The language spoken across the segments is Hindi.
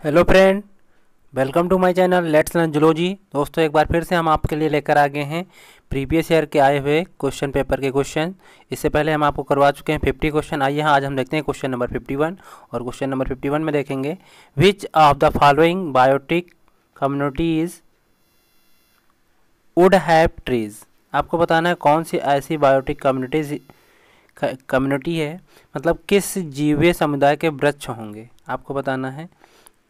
Hello friend, welcome to my channel let's learn zoology. दोस्तों, एक बार फिर से हम आपके लिए लेकर आ गए हैं प्रीवियस ईयर के आए हुए क्वेश्चन पेपर के क्वेश्चन। इससे पहले हम आपको करवा चुके हैं 50 क्वेश्चन। आइए आज हम देखते हैं क्वेश्चन नंबर 51। और क्वेश्चन नंबर 51 में देखेंगे which of the following biotic communities would have trees. आपको बताना है कौन सी ऐसी बायोटिक कम्युनिटी है, मतलब किस जीवीय समुदाय के वृक्ष होंगे, आपको बताना है।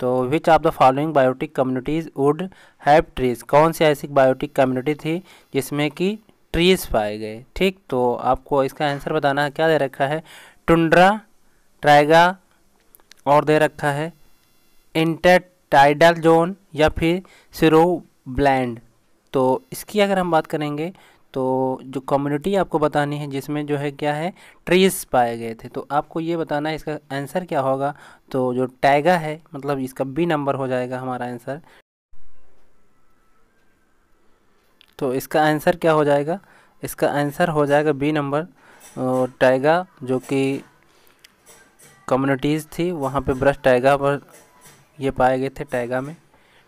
तो which of the following biotic communities would have trees, कौन सी ऐसी बायोटिक कम्युनिटी थी जिसमें कि ट्रीज पाए गए। ठीक, तो आपको इसका आंसर बताना है। क्या दे रखा है? टुंड्रा, ट्राइगा, और दे रखा है इंटरटाइडल जोन या फिर सिरो ब्लैंड। तो इसकी अगर हम बात करेंगे तो जो कम्युनिटी आपको बतानी है जिसमें जो है क्या है, ट्रीज पाए गए थे, तो आपको ये बताना है इसका आंसर क्या होगा। तो जो टैगा है, मतलब इसका बी नंबर हो जाएगा हमारा आंसर। तो इसका आंसर क्या हो जाएगा? इसका आंसर हो जाएगा बी नंबर। और टैगा जो कि कम्युनिटीज़ थी वहाँ पे वृक्ष टैगा पर ये पाए गए थे। टैगा में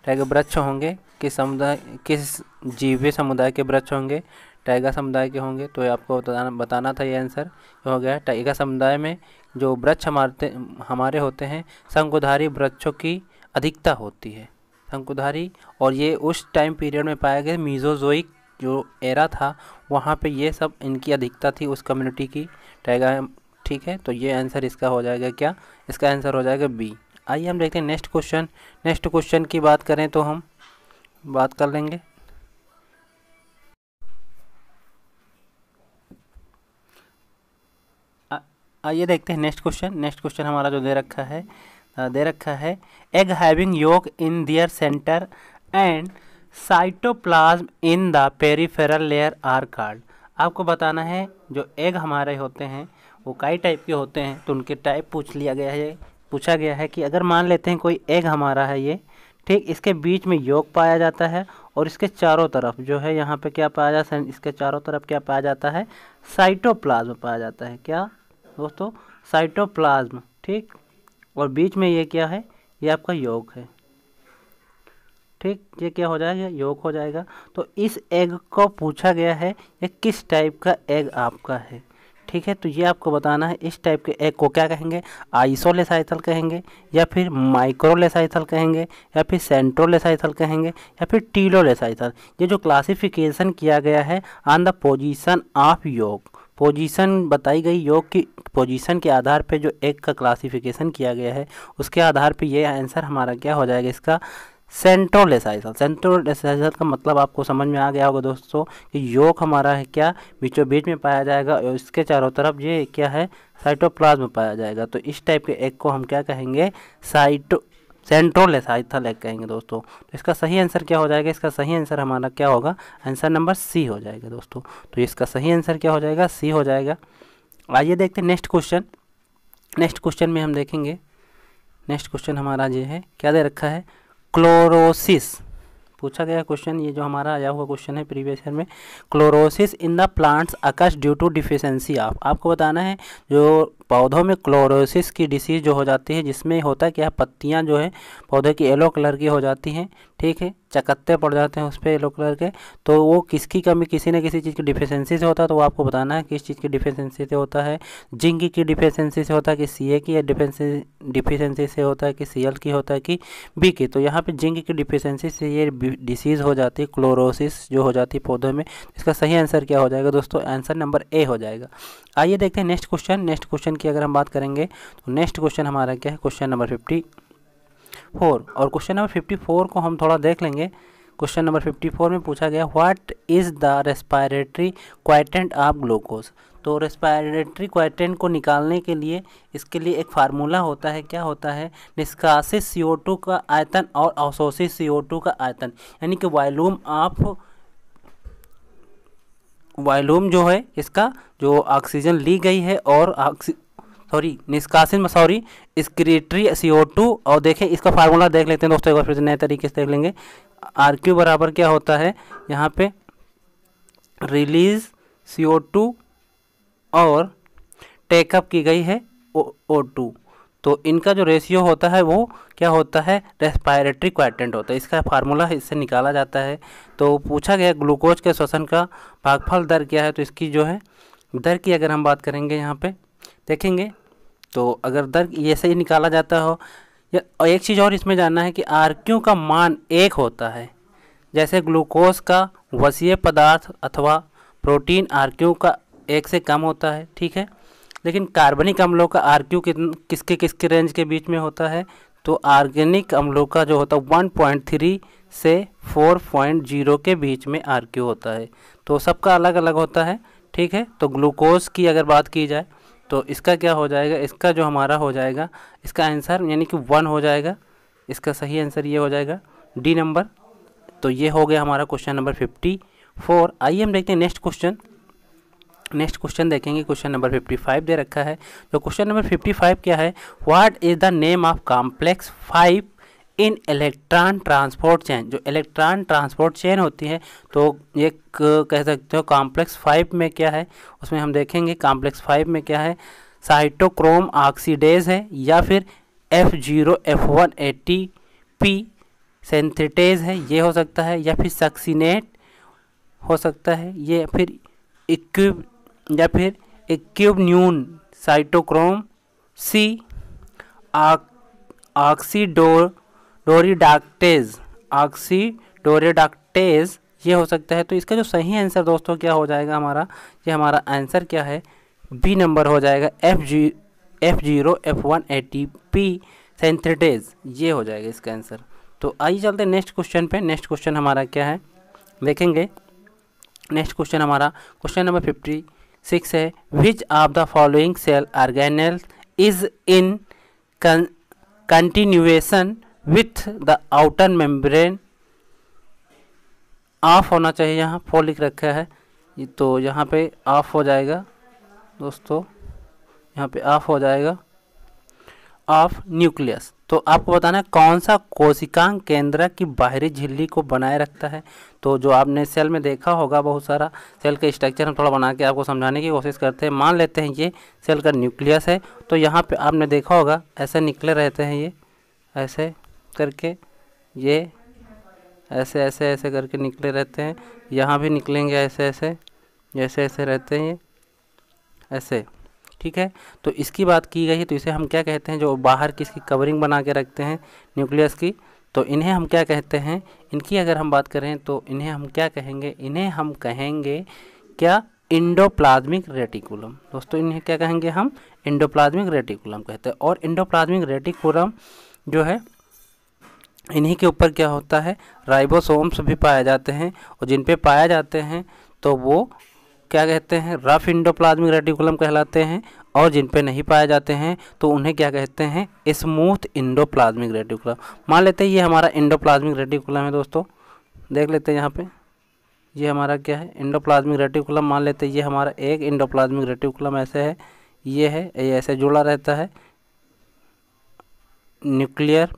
टैगा वृक्ष होंगे, किस समुदाय, किस जीवीय समुदाय के वृक्ष होंगे? टैगा समुदाय के होंगे। तो ये आपको बताना था। ये आंसर हो गया। टैगा समुदाय में जो वृक्ष हमारे होते हैं, शंकुधारी वृक्षों की अधिकता होती है, शंकुधारी। और ये उस टाइम पीरियड में पाए गए, मीजोजोइक जो एरा था वहाँ पे ये सब इनकी अधिकता थी उस कम्युनिटी की, टैगा। ठीक है, तो ये आंसर इसका हो जाएगा क्या? इसका आंसर हो जाएगा बी। आइए हम देखते हैं नेक्स्ट क्वेश्चन। नेक्स्ट क्वेश्चन की बात करें तो हम बात कर लेंगे। आइए देखते हैं नेक्स्ट क्वेश्चन। नेक्स्ट क्वेश्चन हमारा जो दे रखा है egg having yolk in their centre and cytoplasm in the peripheral layer are called. आपको बताना है जो एग हमारे होते हैं वो कई टाइप के होते हैं, तो उनके टाइप पूछा गया है कि अगर मान लेते हैं कोई एग हमारा है ये, ठीक, इसके बीच में योक पाया जाता है और इसके चारों तरफ जो है यहाँ पे क्या पाया जाता है, इसके चारों तरफ क्या पाया जाता है? साइटोप्लाज्म पाया जाता है। क्या दोस्तों? साइटोप्लाज्म। ठीक, और बीच में ये क्या है? ये आपका योक है। ठीक, ये क्या हो जाएगा? योक हो जाएगा। तो इस एग को पूछा गया है ये किस टाइप का एग आपका है। ठीक है, तो ये आपको बताना है इस टाइप के एग को क्या कहेंगे? आइसोलेसाइथल कहेंगे, या फिर माइक्रोलेसाइथल कहेंगे, या फिर सेंट्रोलेसाइथल कहेंगे, या फिर टीलोलेसाइथल। ये जो क्लासिफिकेशन किया गया है ऑन द पोजीशन ऑफ योग, पोजीशन बताई गई, योग की पोजीशन के आधार पे जो एग का क्लासिफिकेशन किया गया है उसके आधार पे ये आंसर हमारा क्या हो जाएगा इसका? सेंट्रोलेसाइथल। सेंट्रोलेसाइथल का मतलब आपको समझ में आ गया होगा दोस्तों कि योक हमारा है क्या, बीचों बीच में पाया जाएगा और इसके चारों तरफ ये क्या है? साइटोप्लाज्म पाया जाएगा। तो इस टाइप के एग को हम क्या कहेंगे? सेंट्रोलेसाइथल एग कहेंगे दोस्तों। तो इसका सही आंसर क्या हो जाएगा? इसका सही आंसर हमारा क्या होगा? आंसर नंबर सी हो जाएगा दोस्तों। तो इसका सही आंसर क्या हो जाएगा? सी हो जाएगा। आइए देखते हैं नेक्स्ट क्वेश्चन। नेक्स्ट क्वेश्चन में हम देखेंगे, नेक्स्ट क्वेश्चन हमारा ये है, क्या दे रखा है? क्लोरोसिस पूछा गया क्वेश्चन। ये जो हमारा आया हुआ क्वेश्चन है प्रीवियस ईयर में, chlorosis in the plants occurs due to deficiency of. आपको बताना है जो पौधों में क्लोरोसिस की डिसीज़ जो हो जाती है, जिसमें होता है क्या, पत्तियां जो है पौधे की येलो कलर की हो जाती हैं। ठीक है, चकत्ते पड़ जाते हैं उस पर येलो कलर के। तो वो किसकी कमी, किसी न किसी चीज़ की डिफिशिएंसी से होता है। तो वो आपको बताना है किस चीज़ की डिफिशिएंसी से होता है। जिंक की डिफिशिएंसी से होता है कि सी की डिफिशिएंसी से होता है कि Cl की होता है कि बी की। तो यहाँ पे जिंक की डिफिशिएंसी से ये डिसीज़ हो जाती है, क्लोरोसिस जो हो जाती है पौधों में। इसका सही आंसर क्या हो जाएगा दोस्तों? आंसर नंबर ए हो जाएगा। आइए देखते हैं नेक्स्ट क्वेश्चन। नेक्स्ट क्वेश्चन की अगर हम बात करेंगे तो नेक्स्ट क्वेश्चन हमारा क्या है? Question number 54। और क्वेश्चन नंबर 54 को हम थोड़ा देख लेंगे। क्वेश्चन नंबर 54 में पूछा गया what is the respiratory quotient of glucose. तो रेस्पिरेटरी क्वाइटेंट को निकालने के लिए इसके लिए एक फार्मूला होता है। क्या होता है? निष्कासित CO2 का आयतन और अवशोषित CO2 का आयतन, यानी कि वॉल्यूम जो है इसका, जो ऑक्सीजन ली गई है और निष्कासित एक्सक्रीटरी CO2। और देखें इसका फार्मूला देख लेते हैं दोस्तों एक बार फिर से नए तरीके से देख लेंगे। RQ बराबर क्या होता है यहाँ पे? रिलीज CO2 और टेकअप की गई है O2। तो इनका जो रेशियो होता है वो क्या होता है, रेस्पिरेटरी क्वाड्रेंट होता है। इसका फार्मूला इससे निकाला जाता है। तो पूछा गया ग्लूकोज के श्वसन का भागफल दर क्या है, तो इसकी जो है दर की अगर हम बात करेंगे यहाँ पे देखेंगे, तो अगर दर ये सही निकाला जाता हो, या एक चीज़ और इसमें जानना है कि RQ का मान 1 होता है। जैसे ग्लूकोज का वसीय पदार्थ अथवा प्रोटीन RQ का 1 से कम होता है, ठीक है, लेकिन कार्बनिक अम्लों का RQ किसके किसके रेंज के बीच में होता है, तो ऑर्गेनिक अम्लों का जो होता है 1.3 से 4.0 के बीच में RQ होता है। तो सबका अलग अलग होता है, ठीक है। तो ग्लूकोज की अगर बात की जाए तो इसका क्या हो जाएगा, इसका जो हमारा हो जाएगा, इसका आंसर यानी कि 1 हो जाएगा। इसका सही आंसर ये हो जाएगा डी नंबर। तो ये हो गया हमारा क्वेश्चन नंबर 54। आइए हम देखते हैं नेक्स्ट क्वेश्चन देखेंगे। क्वेश्चन नंबर 55 दे रखा है। तो क्वेश्चन नंबर 55 क्या है, what is the name of complex 5 in electron transport chain. जो इलेक्ट्रॉन ट्रांसपोर्ट चेन होती है, तो एक कह सकते हो कॉम्प्लेक्स 5 में क्या है, उसमें हम देखेंगे कॉम्प्लेक्स 5 में क्या है, साइटोक्रोम ऑक्सीडेज है, या फिर F0F180P सिंथेटेज है, ये हो सकता है, या फिर सक्सिनेट हो सकता है, ये फिर इक्यूबन्यून साइटोक्रोम C ऑक्सीडोरिडाक्टेज ये हो सकता है। तो इसका जो सही आंसर दोस्तों क्या हो जाएगा हमारा, ये हमारा आंसर क्या है, बी नंबर हो जाएगा, F0F180P सिंथेटेज, ये हो जाएगा इसका आंसर। तो आइए चलते हैं नेक्स्ट क्वेश्चन पे। नेक्स्ट क्वेश्चन हमारा क्या है देखेंगे। नेक्स्ट क्वेश्चन हमारा क्वेश्चन नंबर 56 है, which of the following cell organelle is in continuation with the outer membrane. Of होना चाहिए, यहाँ फॉर लिख रखा है, तो यहाँ पे ऑफ हो जाएगा दोस्तों, यहाँ पे ऑफ हो जाएगा ऑफ न्यूक्लियस। तो आपको बताना है कौन सा कोशिकांग केंद्रक की बाहरी झिल्ली को बनाए रखता है। तो जो आपने सेल में देखा होगा, बहुत सारा सेल का स्ट्रक्चर हम थोड़ा बना के आपको समझाने की कोशिश करते हैं। मान लेते हैं ये सेल का न्यूक्लियस है, तो यहाँ पे आपने देखा होगा ऐसे निकले रहते हैं, ये ऐसे करके, ये ऐसे ऐसे ऐसे करके निकले रहते हैं, यहाँ भी निकलेंगे ऐसे ऐसे, जैसे ऐसे रहते हैं ये ऐसे, ठीक है। तो इसकी बात की गई है, तो इसे हम क्या कहते हैं, जो बाहर की इसकी कवरिंग बना के रखते हैं न्यूक्लियस की, तो इन्हें हम क्या कहते हैं, इनकी अगर हम बात करें तो इन्हें हम क्या कहेंगे, इन्हें हम कहेंगे क्या, इंडोप्लाज्मिक रेटिकुलम। दोस्तों इन्हें क्या कहेंगे हम, इंडोप्लाज्मिक रेटिकुलम कहते हैं। और इंडोप्लाज्मिक रेटिकुलम जो है, इन्हीं के ऊपर क्या होता है, राइबोसोम्स भी पाए जाते हैं, और जिन पे पाए जाते हैं तो वो क्या कहते हैं, रफ इंडोप्लाज्मिक रेटिकुलम कहलाते हैं, और जिन पे नहीं पाए जाते हैं तो उन्हें क्या कहते हैं, स्मूथ इंडोप्लाज्मिक रेटिकुलम। मान लेते हैं ये हमारा इंडोप्लाज्मिक रेटिकुलम है दोस्तों, देख लेते हैं यहाँ पे, ये हमारा क्या है, इंडोप्लाज्मिक रेटिकुलम। मान लेते हैं ये हमारा एक इंडोप्लाज्मिक रेटिकुलम ऐसे है, ये है, ये ऐसे जुड़ा रहता है न्यूक्लियर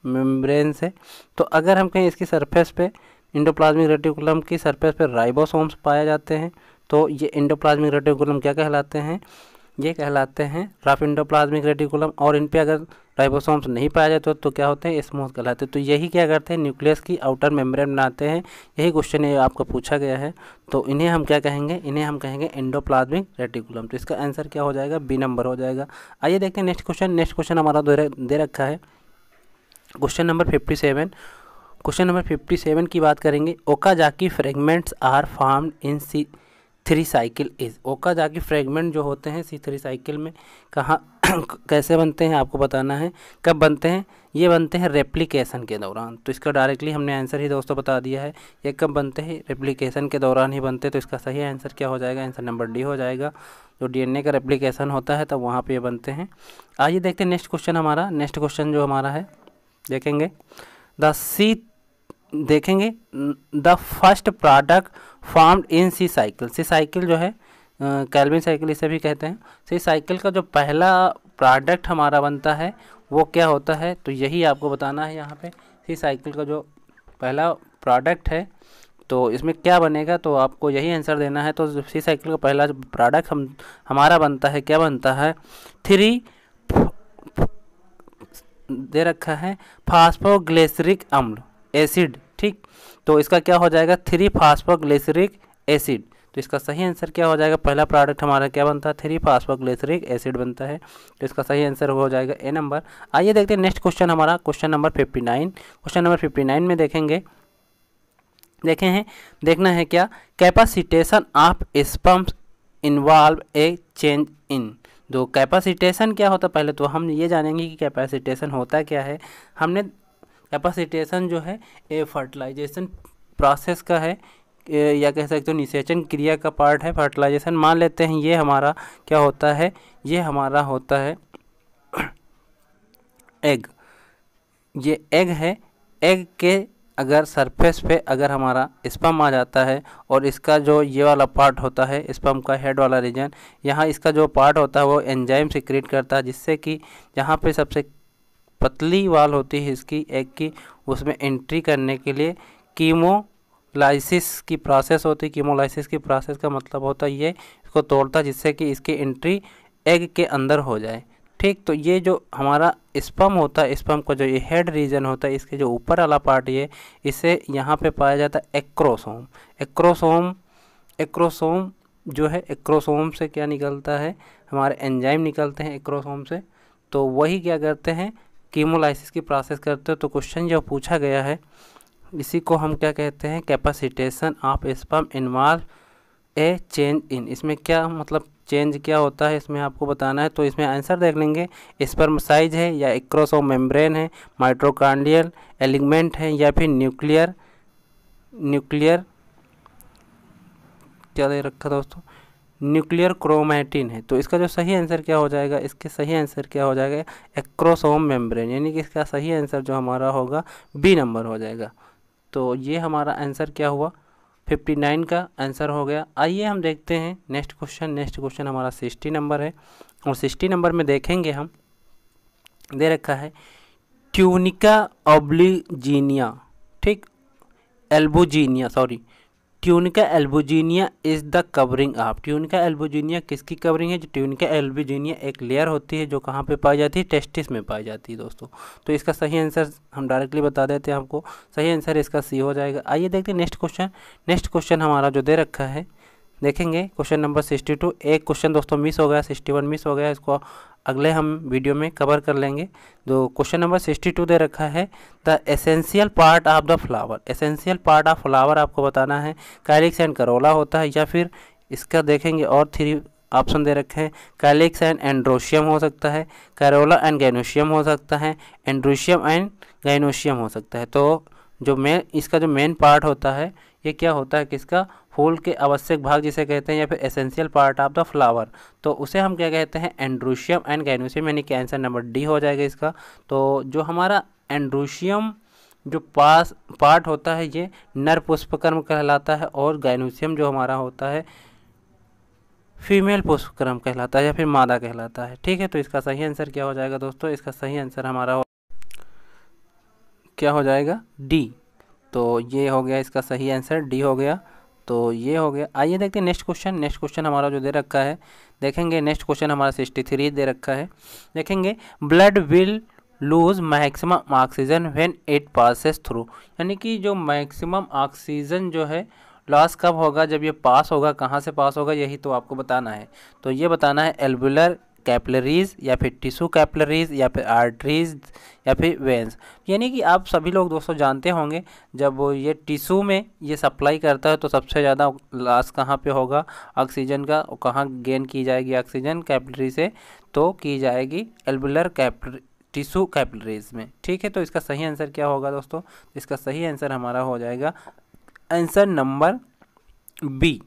मेम्ब्रेन से। तो अगर हम कहें इसकी सरफेस पे, इंडोप्लाज्मिक रेटिकुलम की सरफेस पे राइबोसोम्स पाए जाते हैं, तो ये इंडोप्लाज्मिक रेटिकुलम क्या कहलाते हैं, ये कहलाते हैं रफ इंडोप्लाज्मिक रेटिकुलम। और इन पे अगर राइबोसोम्स नहीं पाए जाते तो क्या होते हैं, स्मूथ कहलाते हैं। तो यही क्या करते हैं, न्यूक्लियस की आउटर मेम्ब्रेन बनाते हैं। यही क्वेश्चन ये आपको पूछा गया है, तो इन्हें हम क्या कहेंगे, इन्हें हम कहेंगे इंडोप्लाज्मिक रेटिकुलम। तो इसका आंसर क्या हो जाएगा, बी नंबर हो जाएगा। आइए देखते हैं नेक्स्ट क्वेश्चन। नेक्स्ट क्वेश्चन हमारा दे रखा है क्वेश्चन नंबर 57। क्वेश्चन नंबर 57 की बात करेंगे, Okazaki fragments are formed in C3 cycle is. Okazaki fragment जो होते हैं C3 साइकिल में कहाँ कैसे बनते हैं आपको बताना है, कब बनते हैं, ये बनते हैं रेप्लिकेशन के दौरान। तो इसका डायरेक्टली हमने आंसर ही दोस्तों बता दिया है, ये कब बनते हैं, रेप्लिकेशन के दौरान ही बनते हैं। तो इसका सही आंसर क्या हो जाएगा, आंसर नंबर डी हो जाएगा। जो DNA का रेप्लिकेशन होता है तब वहाँ पे ये बनते हैं। आइए देखते हैं नेक्स्ट क्वेश्चन हमारा। नेक्स्ट क्वेश्चन जो हमारा है देखेंगे, देखेंगे the first product formed in C cycle. C cycle जो है कैल्विन साइकिल इसे भी कहते हैं। C साइकिल का जो पहला प्रोडक्ट हमारा बनता है वो क्या होता है, तो यही आपको बताना है यहाँ पे। C साइकिल का जो पहला प्रोडक्ट है तो इसमें क्या बनेगा, तो आपको यही आंसर देना है। तो C साइकिल का पहला जो प्रोडक्ट हमारा बनता है, क्या बनता है, दे रखा है फास्फोग्लिसरिक अम्ल एसिड, ठीक। तो इसका क्या हो जाएगा 3 फास्फोग्लिसरिक एसिड। तो इसका सही आंसर क्या हो जाएगा, पहला प्रोडक्ट हमारा क्या बनता है 3 फास्फोग्लिसरिक एसिड बनता है। तो इसका सही आंसर हो जाएगा ए नंबर। आइए देखते हैं नेक्स्ट क्वेश्चन हमारा, क्वेश्चन नंबर 59। क्वेश्चन नंबर 59 में देखना है क्या, capacitation of sperms involve A change in. तो कैपेसिटेशन क्या होता है, पहले तो हम ये जानेंगे कि कैपेसिटेशन होता क्या है। हमने कैपेसिटेशन जो है ए फर्टिलाइजेशन प्रोसेस का है, या कह सकते हो निषेचन क्रिया का पार्ट है। फर्टिलाइजेशन मान लेते हैं, ये हमारा क्या होता है, ये हमारा होता है एग। ये एग है, एग के अगर सरफेस पे अगर हमारा स्पर्म आ जाता है और इसका जो ये वाला पार्ट होता है स्पर्म का हेड वाला रीजन, यहाँ इसका जो पार्ट होता है वो एंजाइम सीक्रेट करता है, जिससे कि जहाँ पे सबसे पतली वाल होती है इसकी एग की, उसमें एंट्री करने के लिए कीमोलाइसिस की प्रोसेस होती है। कीमोलाइसिस की प्रोसेस का मतलब होता है ये इसको तोड़ता है, जिससे कि इसकी एंट्री एग के अंदर हो जाए, ठीक। तो ये जो हमारा स्पर्म होता है, स्पर्म का जो ये हेड रीजन होता है, इसके जो ऊपर वाला पार्ट ये, इसे यहाँ पे पाया जाता है एक्रोसोम। एक्रोसोम जो है, एक्रोसोम से क्या निकलता है, हमारे एंजाइम निकलते हैं एक्रोसोम से। तो वही क्या करते हैं, कीमोलाइसिस की प्रोसेस करते हैं। तो क्वेश्चन जो पूछा गया है इसी को हम क्या कहते हैं, capacitation of sperm involve A change in. इसमें क्या मतलब चेंज क्या होता है, इसमें आपको बताना है। तो इसमें आंसर देख लेंगे, स्पर्म साइज है या एक्रोसोम मेम्ब्रेन है, माइटोकॉन्ड्रियल एलिमेंट है, या फिर न्यूक्लियर क्या दे रखा दोस्तों, न्यूक्लियर क्रोमैटिन है। तो इसका जो सही आंसर क्या हो जाएगा, इसके सही आंसर क्या हो जाएगा, एक्रोसोम मेम्ब्रेन, यानी कि इसका सही आंसर जो हमारा होगा बी नंबर हो जाएगा। तो ये हमारा आंसर क्या हुआ, 59 का आंसर हो गया। आइए हम देखते हैं नेक्स्ट क्वेश्चन हमारा 60 नंबर है। और 60 नंबर में देखेंगे हम, दे रखा है ट्यूनिका ऑब्लिजीनिया, ठीक, tunica albuginea is the covering of. Tunica albuginea किसकी कवरिंग है, जो ट्यूनिका एल्बुजिनिया एक लेयर होती है जो कहाँ पे पाई जाती है, टेस्टिस में पाई जाती है दोस्तों। तो इसका सही आंसर हम डायरेक्टली बता देते हैं आपको, सही आंसर इसका सी हो जाएगा। आइए देखते हैं नेक्स्ट क्वेश्चन हमारा जो दे रखा है, देखेंगे क्वेश्चन नंबर 62। एक क्वेश्चन दोस्तों मिस हो गया, 61 मिस हो गया, इसको अगले हम वीडियो में कवर कर लेंगे। तो क्वेश्चन नंबर 62 दे रखा है, the essential part of the flower. Essential part of flower आपको बताना है, कैलिक्स एंड करोला होता है, या फिर इसका देखेंगे और 3 ऑप्शन दे रखे हैं, कैलिक्स एंड एंड्रोशियम हो सकता है, करोला एंड गैनोशियम हो सकता है, एंड्रोशियम एंड गैनोशियम हो सकता है। तो जो इसका जो मेन पार्ट होता है ये क्या होता है, किसका, फूल के आवश्यक भाग जिसे कहते हैं, या फिर essential part of the flower, तो उसे हम क्या कहते हैं, एंड्रोशियम एंड गैनोशियम, यानी कि आंसर नंबर डी हो जाएगा इसका। तो जो हमारा एंड्रोशियम जो पार्ट होता है ये नर पुष्पक्रम कहलाता है, और गैनोशियम जो हमारा होता है फीमेल पुष्पक्रम कहलाता है, या फिर मादा कहलाता है, ठीक है। तो इसका सही आंसर क्या हो जाएगा दोस्तों, इसका सही आंसर हमारा क्या हो जाएगा, डी। तो ये हो गया इसका सही आंसर, डी हो गया। तो ये हो गया। आइए देखते हैं नेक्स्ट क्वेश्चन हमारा जो दे रखा है, देखेंगे नेक्स्ट क्वेश्चन हमारा 63 दे रखा है। देखेंगे blood will lose maximum oxygen when it passes through, यानी कि जो मैक्सिमम ऑक्सीजन जो है लॉस कब होगा, जब ये पास होगा, कहाँ से पास होगा, यही तो आपको बताना है। तो ये बताना है एल्वुलर कैपिलरीज, या फिर टिश्यू कैपिलरीज, या फिर आर्टरीज, या फिर वेंस। यानी कि आप सभी लोग दोस्तों जानते होंगे, जब ये टिश्यू में ये सप्लाई करता है तो सबसे ज़्यादा लॉस कहाँ पे होगा ऑक्सीजन का, और कहाँ गेन की जाएगी ऑक्सीजन कैपिलरी से, तो की जाएगी एल्वुलर टिश्यू कैपिलरीज में, ठीक है। तो इसका सही आंसर क्या होगा दोस्तों, इसका सही आंसर हमारा हो जाएगा आंसर नंबर बी,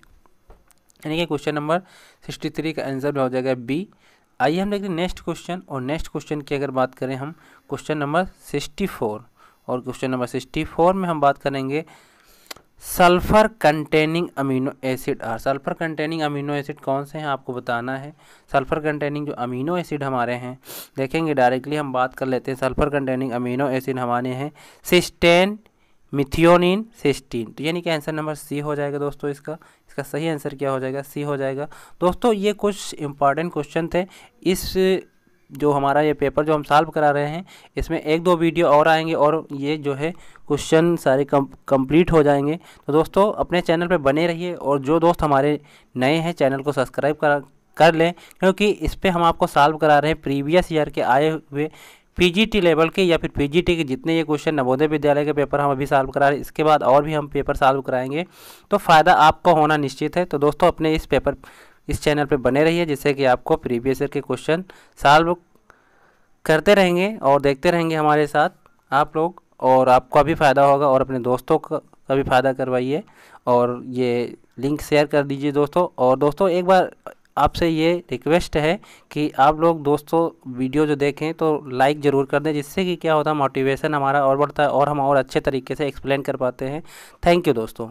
यानी कि क्वेश्चन नंबर 63 का आंसर हो जाएगा बी। आइए हम देखते हैं नेक्स्ट क्वेश्चन, और नेक्स्ट क्वेश्चन की अगर बात करें हम क्वेश्चन नंबर 64, और क्वेश्चन नंबर 64 में हम बात करेंगे sulphur containing amino acid are. Sulphur containing amino acid कौन से हैं आपको बताना है। सल्फर कंटेनिंग जो अमीनो एसिड हमारे हैं, देखेंगे डायरेक्टली हम बात कर लेते हैं। सल्फर कंटेनिंग अमीनो एसिड हमारे हैं सिस्टेन, मिथियोनिन, सिस्टीन। तो यानी कि आंसर नंबर सी हो जाएगा दोस्तों। इसका सही आंसर क्या हो जाएगा, सी हो जाएगा दोस्तों। ये कुछ इंपॉर्टेंट क्वेश्चन थे, इस जो हमारा ये पेपर जो हम सॉल्व करा रहे हैं इसमें 1-2 वीडियो और आएंगे और ये जो है क्वेश्चन सारे कंप्लीट हो जाएंगे। तो दोस्तों अपने चैनल पे बने रहिए और जो दोस्त हमारे नए हैं चैनल को सब्सक्राइब कर लें, क्योंकि इस पे हम आपको सॉल्व करा रहे हैं प्रीवियस ईयर के आए हुए पीजीटी लेवल के या फिर पीजीटी के जितने ये क्वेश्चन नवोदय विद्यालय के पेपर हम अभी सॉल्व करा रहे हैं, इसके बाद और भी हम पेपर सॉल्व कराएंगे। तो फ़ायदा आपको होना निश्चित है। तो दोस्तों अपने इस चैनल पे बने रहिए, जिससे कि आपको प्रीवियस ईयर के क्वेश्चन सॉल्व करते रहेंगे और देखते रहेंगे हमारे साथ आप लोग, और आपका भी फ़ायदा होगा और अपने दोस्तों का भी फ़ायदा करवाइए और ये लिंक शेयर कर दीजिए दोस्तों। और दोस्तों एक बार आपसे ये रिक्वेस्ट है कि आप लोग दोस्तों वीडियो जो देखें तो लाइक ज़रूर कर दें, जिससे कि क्या होता है मोटिवेशन हमारा और बढ़ता है और हम और अच्छे तरीके से एक्सप्लेन कर पाते हैं। थैंक यू दोस्तों।